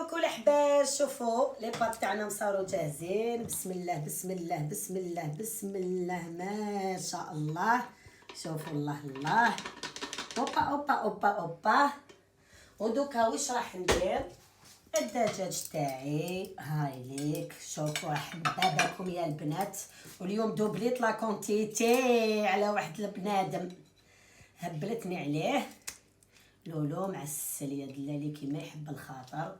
كوكو الحباش، شوفوا لي بات تاعنا مصارو جاهزين. بسم الله بسم الله بسم الله بسم الله ما شاء الله. شوفوا الله الله. اوبا اوبا اوبا اوبا. ودوكا واش راح ندير؟ الدجاج تاعي هاي ليك. شوفوا حبابكم يا البنات، واليوم دوبليت لا كونتيتي على واحد البنادم هبلتني عليه. لولو معسل يا دلالي كيما يحب الخاطر.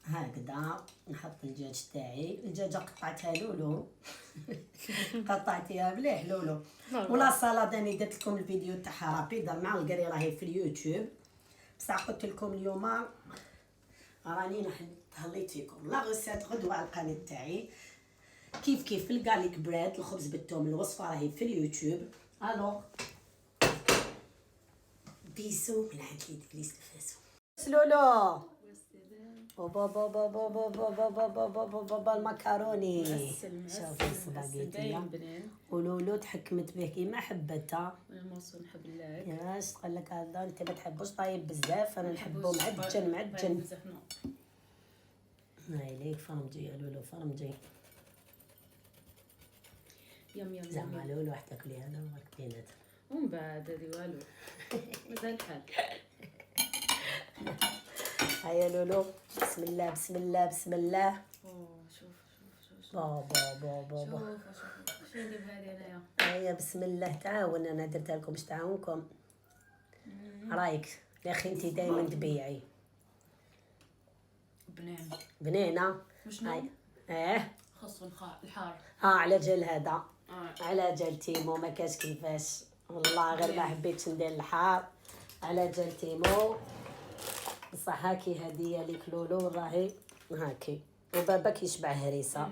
هكذا نحط الدجاج تاعي. الدجاجه قطعتها لولو قطعتيها مليح لولو. ولا صالاد راني درت لكم الفيديو تاعها رابيد مع القري راهي في اليوتيوب، بصح قلت لكم اليوم راني تهليت فيكم لا غوسيت غدوه على القناه تاعي كيف كيف الكاليك بريد الخبز بالثوم. الوصفه راهي في اليوتيوب. الو بيسو من عند ليديكليس الفاسو. لولو بابا بابا بابا بابا بابا المكروني. شوفي السباغيتي ولولو تحكمت به كيما حبتها. الموصو نحب اللعب. ياش تقول لك هذا انت ما تحبوش طايب بزاف، انا نحبو معجن معجن. هاي ليك فرمجي يا لولو فرمجي. يم يم زعما لولو راح تاكلي هذا وراك تينات ومن بعد هذه والو مازال الحال. هيا لولو بسم الله بسم الله بسم الله. شوف بابا بابا بابا شوف شنو ندير هذه انايا. هيا بسم الله تعاون. انا درتها لكم باش تعاونكم. رايك يا اخي انت دائما تبيعي بنينه وشنو خصو الحار. على جال هذا على جال تيمو ما كاش كيفاش والله، غير ما حبيتش ندير الحار على جال تيمو. بصح هاكي هديه ليك لولو راهي هاكي، وباباك يشبع هريسه.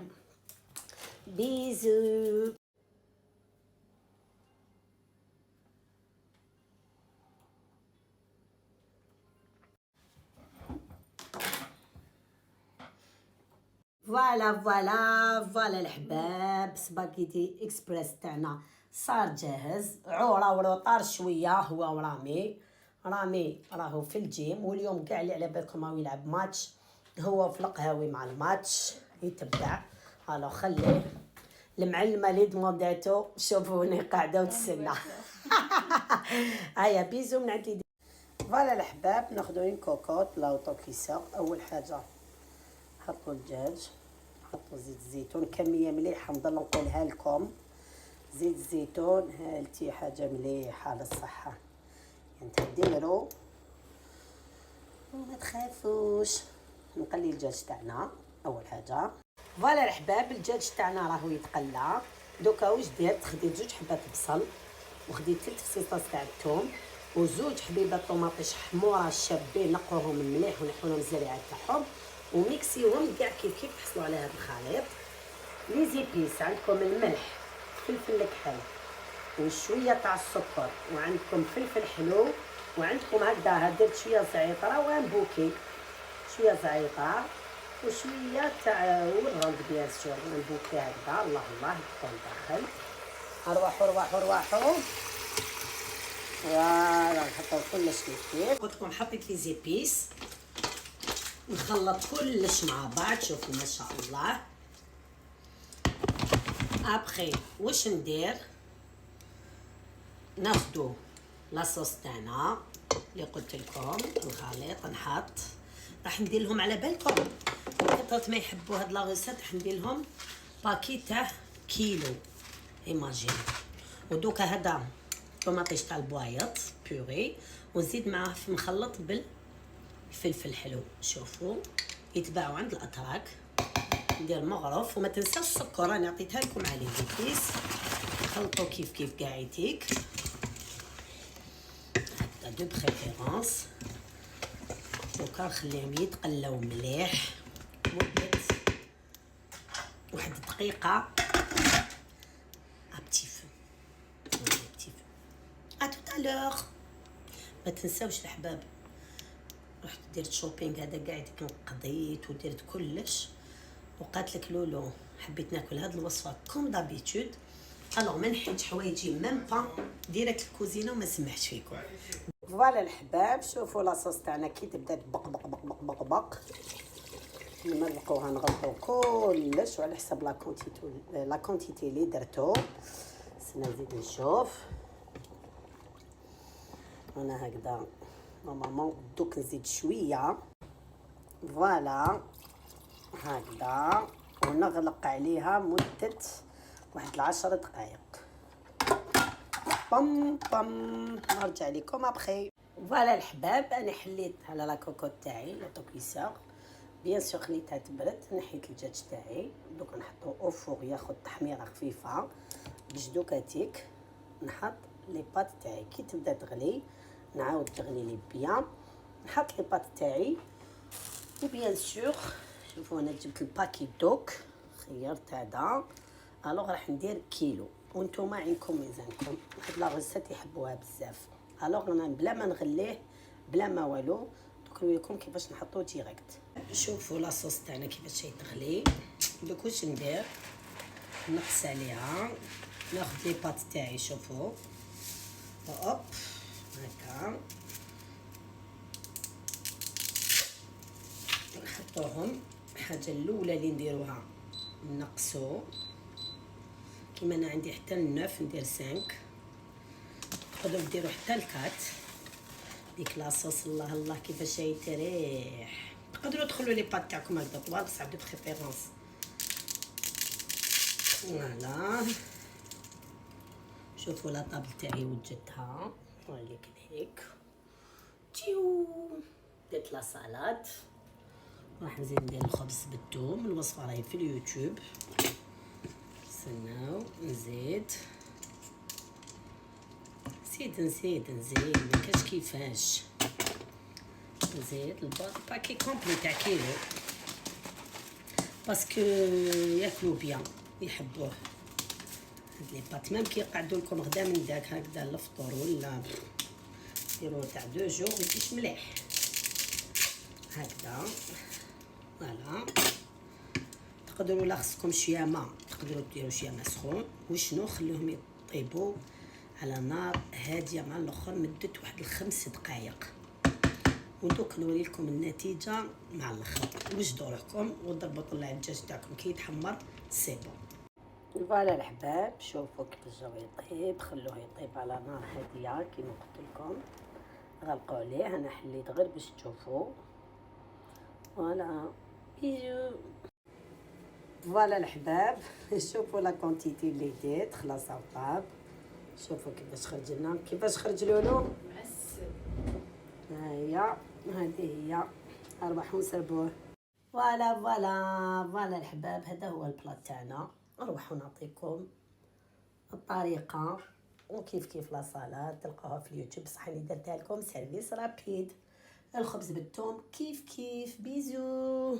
بيزو. فوالا فوالا فوالا الحباب، سباكيتي اكسبريس تاعنا صار جاهز. عوره وروطار شويه هو ورامي. رامي راهو في الجيم، واليوم كاع اللي على بالكم راهو يلعب ماتش، هو في القهاوي مع الماتش يتبع. الو خليه المعلمه اللي دمونداتو شوفوني قاعده وتسنى. هيا بيزو من عندي. فوالا الحباب ناخذوا لين كوكوط لاوطو كيسه. اول حاجه نحطوا الدجاج، نحطوا زيت الزيتون كميه مليحه نضل نقولها لكم. زيت الزيتون هالتي حاجه مليحه للصحه يعني ديروا وما تخافوش. نقلي الدجاج تاعنا اول حاجه. فوالا الحباب الدجاج تاعنا راهو يتقلى. دوكا واش درت؟ خديت 2 حبات بصل، وخديت 3 فصيصات تاع الثوم، وزوج حبيبات طوماطيش حموره شابين نقوهم مليح ونحولهم الزريعات تاعهم، وميكسيهم كاع كيف كيف تحصلوا على هذا الخليط. لي زيبيس عندكم الملح، فلفل الكحل، وشويه تاع السكر، وعندكم فلفل حلو، وعندكم هكذا درت شويه زعيطره وان بوكي، شويه زعيطره وشويه تاع ورغد بيان سور وان بوكي هكذا. الله الله يكون داخل. اروحوا روحوا روحوا. فوالا نحطوا كلش كيف قلت لكم. حطيت لي زيبيس نخلط كلش مع بعض. شوفوا ما شاء الله. ابخي واش ندير؟ ناخدو لاصوص تاعنا اللي قلت لكم الخليط نحط. راح ندير لهم على بالكم كثرت ما يحبوا هاد لاغوسات راح ندير لهم باكي تاع كيلو ايماجين. ودوكا هذا طوماطيش تاع البوايط بيوري، ونزيد معاه في مخلط بالفلفل الحلو. شوفوا يتباعوا عند الاتراك. ندير مغرف وما تنساوش السكر راني عطيتها لكم على الكيس. خلطوا كيف كيف قاعديك هكذا دو بريفيرونس. دوكا نخليهم يتقلاو مليح مدة 1 دقيقة ابتي فو. اتوتالوغ. ما تنساوش الحباب رحت درت شوبينغ هذا قاعد قضيت ودرت كلش. وقالت لك لولو حبيت ناكل هاد الوصفه كوم دابيتود، الوغ ما نحيدش حوايجي ميم با ديريكت الكوزينه وما سمحتش فيكم. فوالا الحباب شوفوا لاصوص تاعنا كي تبدا تبق بق بق بق بق بق. كيما نلقاوها نغلطو كلش وعلى حسب لا كونتيتي اللي درتو. استنى نزيد نشوف. انا هكذا نورمالمون دوك نزيد شويه. فوالا هكذا ونغلق عليها مده واحد 10 دقائق. بام بام نرجع لكم ابخي. فوالا الحباب انا حليت على لا كوكوط تاعي لوطوكيسور. بيان سور خليتها تبرد. نحيت الدجاج تاعي دوك نحطو او فوغ ياخد تحميره خفيفه باش دوكاتيك نحط لي بات تاعي. كي تبدا تغلي نعاود تغلي لي بيان نحط لي بات تاعي. وبيان سور شوفوا انا جبت الباكي دوك خيرت هذا. الوغ راح ندير كيلو وانتوما عندكم ميزانكم. هاد لا غوسيت يحبوها بزاف. الوغ انا بلا ما نغليه بلا ما والو دوك نوريكم كيفاش نحطوه ديريكت. شوفوا لاصوص تاعنا كيفاش تغلي. دوك واش ندير نقص عليها ناخذ لي بات تاعي. شوفوا اوب هكا نحطوهم. الحاجه الاولى اللي نديروها نقصو. كيما انا عندي حتى النوف ندير 5. تقدروا ديروا حتى الكات. ديك لاصوص الله الله كيفاش تريح. تقدروا تدخلوا لي بات تاعكم هكذا طوال بصح دو بريفيرونس. فوالا شوفوا لا طابل تاعي وجدتها نوريك هيك. تيو درت لا سالاد. راح نزيد ندير الخبز بالثوم. الوصفه راهي في اليوتيوب. استناو نزيد نزيد مكاش كيفاش. نزيد الباكي كومبلي تاع كيلو باسكو ياكلو بيان يحبوه. هاد لي بات ميم كي يقعدوا لكم غدا من داك هكذا الفطور ولا ديروه تاع 2 جور يجيش مليح هكذا. فوالا تقدروا لا خصكم شويه ما تقدروا ديروا شويه ما سخون وشنو خليهم يطيبوا على نار هاديه مع الاخر مده واحد 5 دقائق. ودوك نوري لكم النتيجه مع الاخر. وجدوا روحكم وضربوا طلع الدجاج تاعكم كي يتحمر سي بون. فوالا الحباب شوفوا كيفاش جاو يطيب. خلوه يطيب على نار هاديه كيما قلت لكم. غلقوا عليه. انا حليت غير باش تشوفوا. فوالا بيجو. فوالا الحباب شوفوا لا كونتيتي اللي ديت خلاص طاب. شوفوا كيفاش خرج لنا كيفاش خرج لولو معسل. ها هي هذه هي اربحوا نسربوه. فوالا الحباب هذا هو البلاط تاعنا. نروحوا نعطيكم الطريقه وكيف لا صالاد تلقاوها في اليوتيوب. بصح انا درتها لكم سيرفيس رابيد. الخبز بالثوم كيف بيزو.